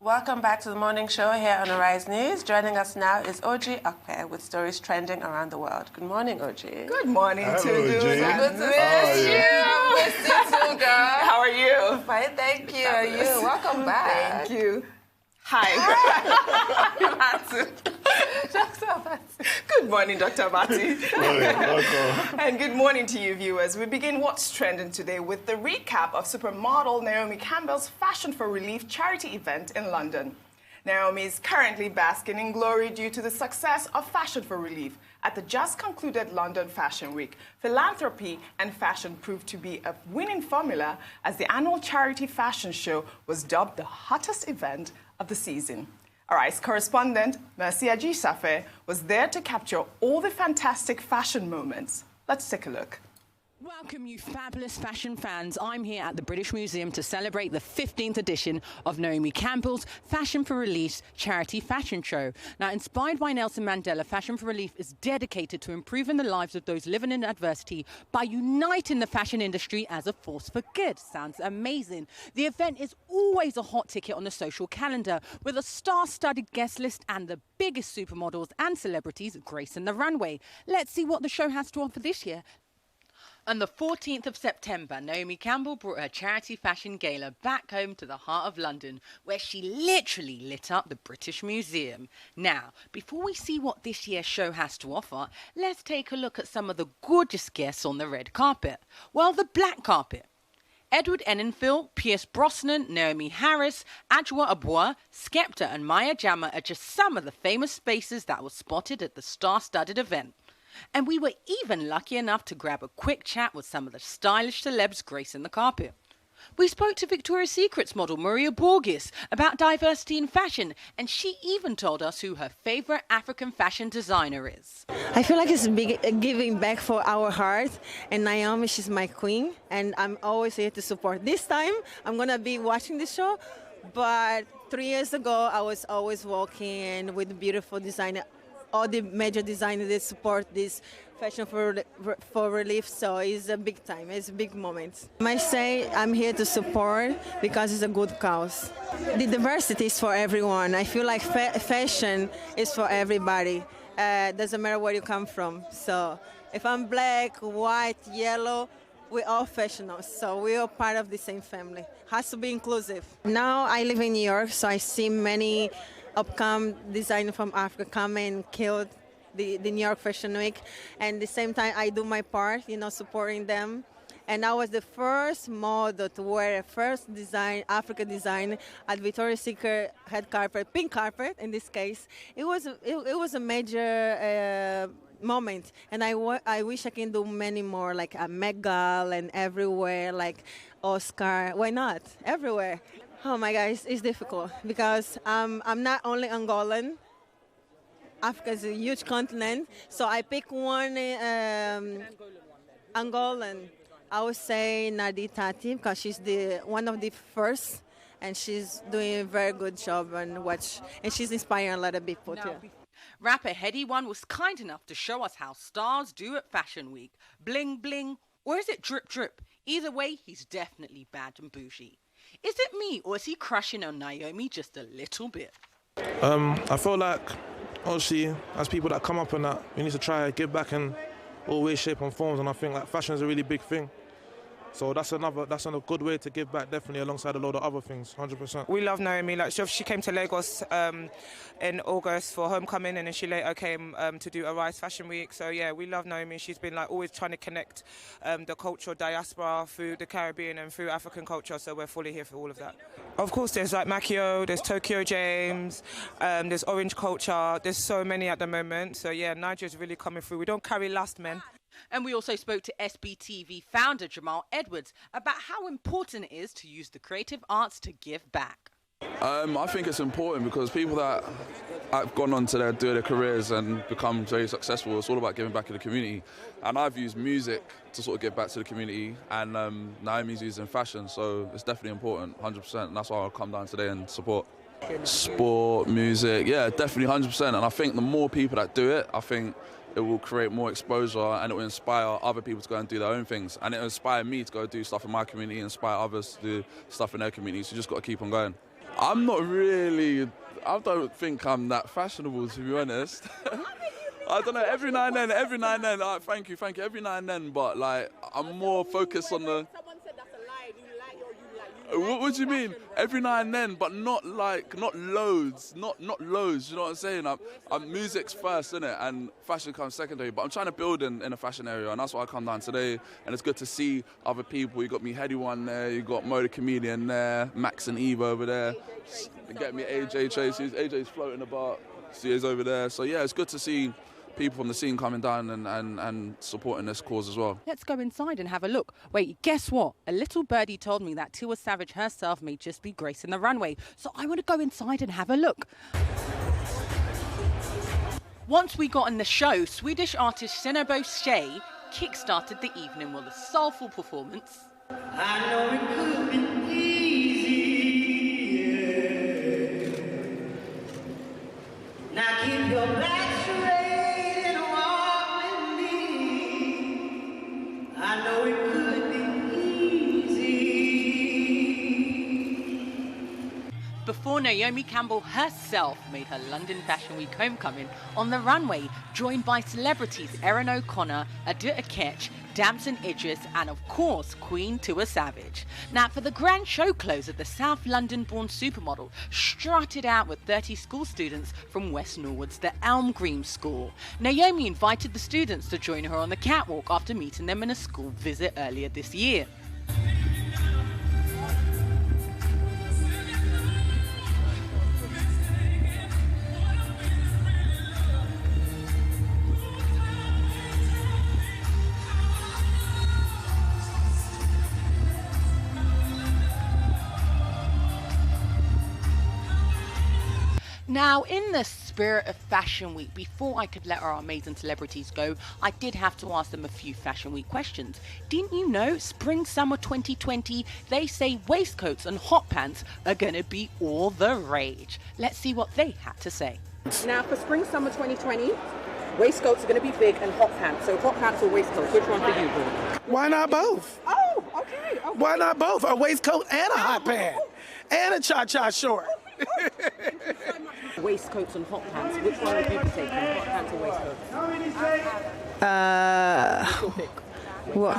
Welcome back to the morning show here on Arise News. Joining us now is Ojy Okpe with stories trending around the world. Good morning, Ojy. Good morning to you. Good to miss you. Miss you too, girl. How are you? Fine, thank you. Are you? Welcome back. Thank you. Hi. Good morning, Dr. Abati. Welcome. And good morning to you, viewers. We begin What's Trending today with the recap of Supermodel Naomi Campbell's Fashion for Relief charity event in London. Naomi is currently basking in glory due to the success of Fashion for Relief. At the just concluded London Fashion Week, philanthropy and fashion proved to be a winning formula as the annual charity fashion show was dubbed the hottest event of the season. Arise correspondent Mercy Ajisafe was there to capture all the fantastic fashion moments. Let's take a look. Welcome, you fabulous fashion fans. I'm here at the British Museum to celebrate the 15th edition of Naomi Campbell's Fashion for Relief charity fashion show. Now, inspired by Nelson Mandela, Fashion for Relief is dedicated to improving the lives of those living in adversity by uniting the fashion industry as a force for good. Sounds amazing. The event is always a hot ticket on the social calendar with a star-studded guest list and the biggest supermodels and celebrities gracing the runway. Let's see what the show has to offer this year. On the 14th of September, Naomi Campbell brought her charity fashion gala back home to the heart of London, where she literally lit up the British Museum. Now, before we see what this year's show has to offer, let's take a look at some of the gorgeous guests on the red carpet. Well, the black carpet. Edward Enninful, Pierce Brosnan, Naomi Harris, Ojy Okpe, Skepta and Maya Jama are just some of the famous faces that were spotted at the star-studded event. And we were even lucky enough to grab a quick chat with some of the stylish celebs gracing the carpet. We spoke to Victoria's Secret's model Maria Borges about diversity in fashion, and she even told us who her favourite African fashion designer is. I feel like it's giving back for our heart, and Naomi, she's my queen, and I'm always here to support. This time, I'm going to be watching the show, but 3 years ago, I was always walking with beautiful designer. All the major designers that support this Fashion for Relief, so it's a big time, it's a big moment. I might say I'm here to support because it's a good cause. The diversity is for everyone. I feel like fashion is for everybody. Doesn't matter where you come from. So if I'm black, white, yellow, we're all fashioners, so we're all part of the same family. Has to be inclusive. Now I live in New York, so I see many upcoming designers from Africa come and kill the New York Fashion Week. And at the same time, I do my part, supporting them. And I was the first model to wear a first African design at Victoria's Secret red carpet, pink carpet in this case. It was a major moment, and I wish I can do many more, like a Met Gala and everywhere, like Oscar. Why not? Everywhere. Oh my God, it's difficult because I'm not only Angolan. Africa is a huge continent, so I pick one Angolan. I would say Nadi Tati because she's one of the first, and she's doing a very good job and she's inspiring a lot of people too. Rapper Heady One was kind enough to show us how stars do at Fashion Week. Bling bling, or is it drip drip? Either way, he's definitely bad and bougie. Is it me, or is he crushing on Naomi just a little bit? I feel like, obviously, as people that come up and that, we need to try to give back in all ways, shape and forms, and I think like fashion is a really big thing. So that's a good way to give back, definitely, alongside a load of other things, 100%. We love Naomi. Like she came to Lagos in August for homecoming, and then she later came to do Arise Fashion Week. So yeah, we love Naomi. She's been like always trying to connect the cultural diaspora through the Caribbean and through African culture. So we're fully here for all of that. Of course, there's like Makio, there's Tokyo James, there's Orange Culture. There's so many at the moment. So yeah, Nigeria's really coming through. We don't carry last, men. And we also spoke to SBTV founder Jamal Edwards about how important it is to use the creative arts to give back. I think it's important because people that have gone on to do their careers and become very successful, it's all about giving back to the community. And I've used music to sort of give back to the community, and Naomi's using fashion, so it's definitely important, 100%. And that's why I'll come down today and support. Sport, music, yeah, definitely 100%. And I think the more people that do it, I think it will create more exposure and it will inspire other people to go and do their own things. And it will inspire me to go do stuff in my community, inspire others to do stuff in their community. So you just got to keep on going. I'm not really. I don't think I'm that fashionable, to be honest. I don't know. Every now and then. Like, thank you. Every now and then, but like, I'm more focused on the. Someone said that's a lie. You like or you like. What do you mean? Every now and then, but not loads, not loads. You know what I'm saying? Music's first, innit, and fashion comes secondary. But I'm trying to build in a fashion area, and that's why I come down today. And it's good to see other people. You got me, Heady One there. You got Mo the Comedian there, Max and Eva over there. You get me, AJ Tracy. AJ's floating about. CA's over there. So yeah, it's good to see people from the scene coming down and supporting this cause as well. Let's go inside and have a look. Wait, guess what? A little birdie told me that Tiwa Savage herself may just be gracing the runway. So I want to go inside and have a look. Once we got on the show, Swedish artist Senabo Shay kick-started the evening with a soulful performance. I know it could be easy, yeah. Now keep your back straight and walk with me. I know it could be easy. Before Naomi Campbell herself made her London Fashion Week homecoming on the runway, joined by celebrities Erin O'Connor, Adu Akech, Damson Idris, and of course, Queen Tiwa Savage. Now, for the grand show closer, the South London-born supermodel strutted out with 30 school students from West Norwood's The Elm Green School. Naomi invited the students to join her on the catwalk after meeting them in a school visit earlier this year. Now, in the spirit of Fashion Week, before I could let our amazing celebrities go, I did have to ask them a few Fashion Week questions. Didn't you know, spring, summer 2020, they say waistcoats and hot pants are going to be all the rage. Let's see what they had to say. Now, for spring, summer 2020, waistcoats are going to be big and hot pants. So hot pants or waistcoats, which one for you, Paul? Why not both? Oh, okay. Why not both? A waistcoat and a hot pant. And a cha-cha short. Waistcoats and hot pants. Which one would you be taking? Hot pants or waistcoats? What?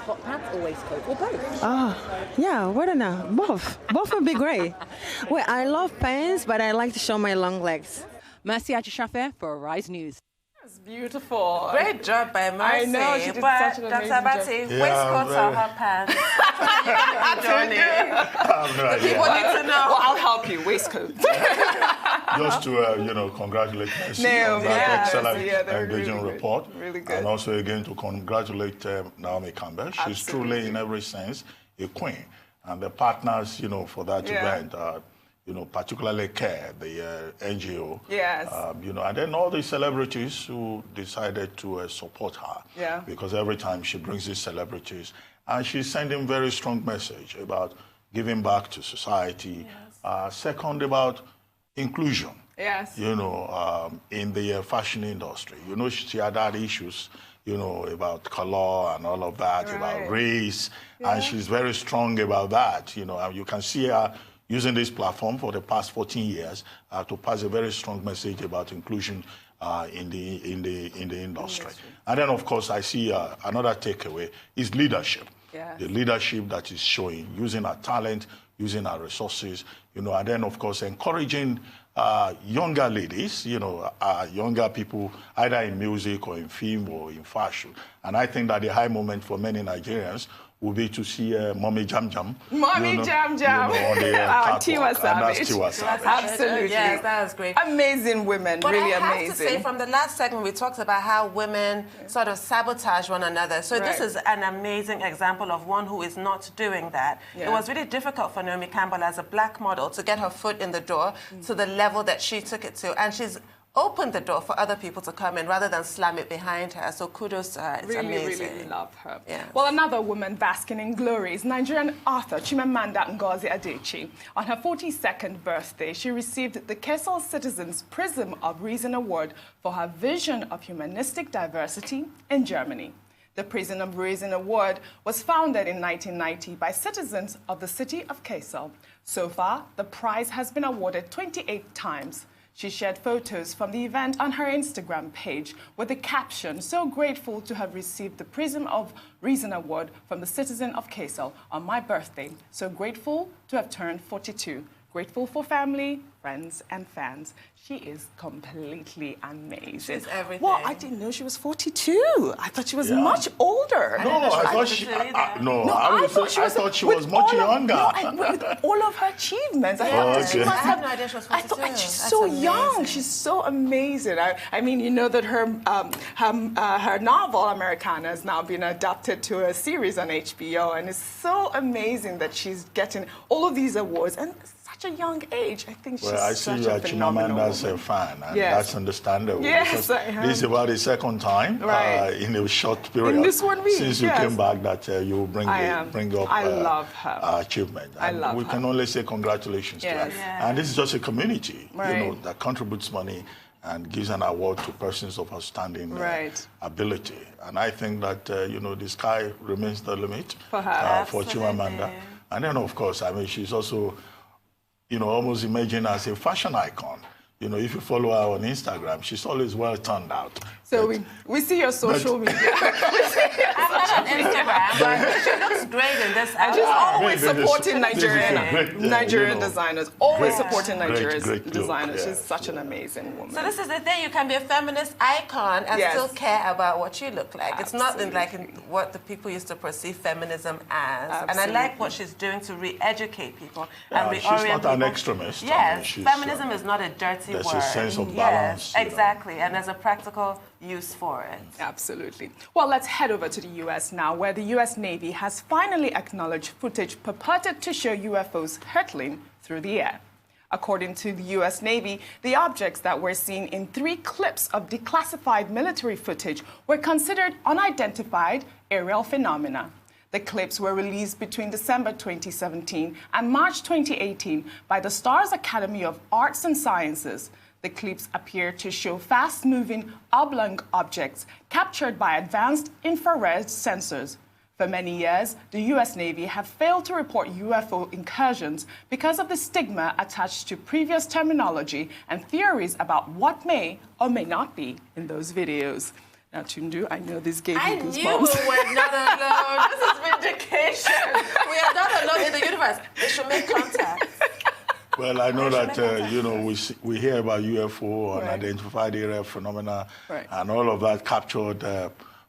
Hot pants or waistcoats? Or both? Yeah, what a now? Both. Both would be great. Well, I love pants, but I like to show my long legs. Mercy Ajishafir for Arise News. That's beautiful. Great job by Mercy. I know, she did but such an amazing job. Dr. Abati, waistcoats or hot pants? People need to know. Well, I'll help you. Waistcoat. Just to, congratulate Mercy on that excellent engaging report. Really good. And also, again, to congratulate Naomi Campbell. She's truly, in every sense, a queen. And the partners, for that event, particularly CARE, the NGO. Yes. And then all the celebrities who decided to support her. Yeah. Because every time she brings these celebrities, and she's sending very strong message about giving back to society. Yes. Second, about inclusion. Yes. In the fashion industry. She had had issues, about color and all of that, about race. Yeah. And she's very strong about that, and you can see her using this platform for the past 14 years to pass a very strong message about inclusion in the industry. And then, of course, I see another takeaway is leadership. Yes. The leadership that is showing, using our talent, using our resources, and then, of course, encouraging younger ladies, younger people, either in music or in film or in fashion. And I think that the high moment for many Nigerians will be to see Mommy Jam Jam. Mommy Jam Jam. On the Tiwa Savage. That's Tiwa Savage. Absolutely. Yes, that was great. Amazing women, but really I have amazing. to say, from the last segment, we talked about how women sort of sabotage one another. So this is an amazing example of one who is not doing that. Yeah. It was really difficult for Naomi Campbell as a black model to get her foot in the door to the level that she took it to. And she's opened the door for other people to come in rather than slam it behind her. So kudos to her. It's amazing. Really love her. Yeah. Well, another woman basking in glory is Nigerian author Chimamanda Ngozi Adichie. On her 42nd birthday, she received the Kessel Citizens Prism of Reason Award for her vision of humanistic diversity in Germany. The Prism of Reason Award was founded in 1990 by citizens of the city of Kassel. So far, the prize has been awarded 28 times. She shared photos from the event on her Instagram page with the caption, "So grateful to have received the Prism of Reason Award from the citizen of Kassel on my birthday. So grateful to have turned 42. Grateful for family, friends, and fans." She is completely amazing. She's everything. Well, I didn't know she was 42. I thought she was much older. No, I thought she. I thought she was much younger. With all of her achievements, I had no idea she was 42. I thought she's so young. She's so amazing. I mean, you know that her novel Americana has now been adapted to a series on HBO, and it's so amazing that she's getting all of these awards and such a young age. I think she's such a phenomenal woman. Chimamanda's a fan, and that's understandable. Yes, I am. This is about the second time in a short period in this 1 week, since you came back that you bring up I love her achievement. I love we her. can only say congratulations to her. Yeah. And this is just a community, that contributes money and gives an award to persons of outstanding ability. And I think that the sky remains the limit for Chimamanda. And then, of course, I mean, she's also almost emerging as a fashion icon. If you follow her on Instagram, she's always well turned out. So we see your social media. I'm not on Instagram, but she looks great in this outfit. She's always supporting Nigerian designers. Always supporting Nigerian designers. She's such an amazing woman. So this is the thing, you can be a feminist icon and still care about what you look like. Absolutely. It's not like what the people used to perceive feminism as. And I like what she's doing to re-educate people and reorient people. She's not an extremist. Yes, feminism is not a dirty there's word. There's a sense of balance. Yes, exactly, and there's a practical use for it. Absolutely. Well, let's head over to the U.S. now, where the U.S. Navy has finally acknowledged footage purported to show UFOs hurtling through the air. According to the U.S. Navy, the objects that were seen in 3 clips of declassified military footage were considered unidentified aerial phenomena. The clips were released between December 2017 and March 2018 by the Stars Academy of Arts and Sciences. The clips appear to show fast-moving oblong objects captured by advanced infrared sensors. For many years, the U.S. Navy have failed to report UFO incursions because of the stigma attached to previous terminology and theories about what may or may not be in those videos. Now, Tundu, I know this gave you goosebumps. I knew we were not alone. This is vindication. We are not alone in the universe. We should make contact. Well, I know that, we hear about UFO, unidentified aerial phenomena, and all of that captured,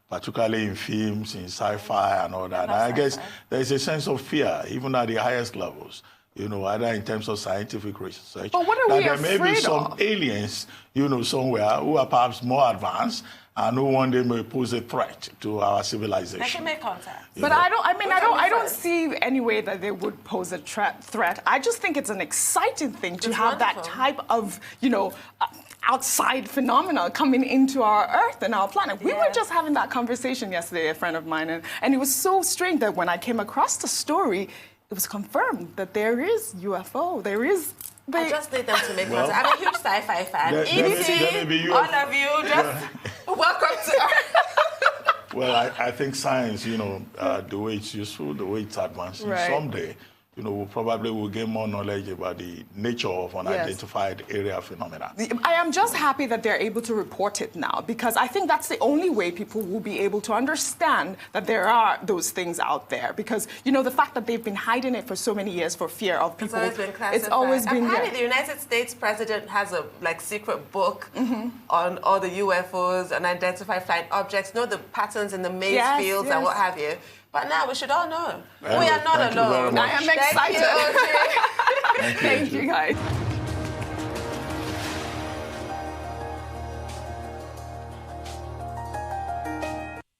particularly in films, in sci-fi and all that. And I guess there's a sense of fear, even at the highest levels, either in terms of scientific research. But what are we afraid of? There may be some aliens, somewhere who are perhaps more advanced and who one day may pose a threat to our civilization. They can make contact. But I don't see any way that they would pose a threat. I just think it's an exciting thing to have that type of, outside phenomena coming into our Earth and our planet. We were just having that conversation yesterday, a friend of mine, and it was so strange that when I came across the story, it was confirmed that there is UFO. There is. I just need them to make contact. I'm a huge sci-fi fan. E.T., all of you, just welcome to Earth. Well, I think science, the way it's useful, the way it's advancing, someday, we probably will gain more knowledge about the nature of unidentified area phenomena. I am just happy that they're able to report it now, because I think that's the only way people will be able to understand that there are those things out there. Because, the fact that they've been hiding it for so many years for fear of people. It's always been classified. It's always been Apparently, the United States president has a secret book on all the UFOs, unidentified flying objects, the patterns in the maze fields and what have you. But now we should all know. We are not alone. I am excited. Thank you, Thank you, guys.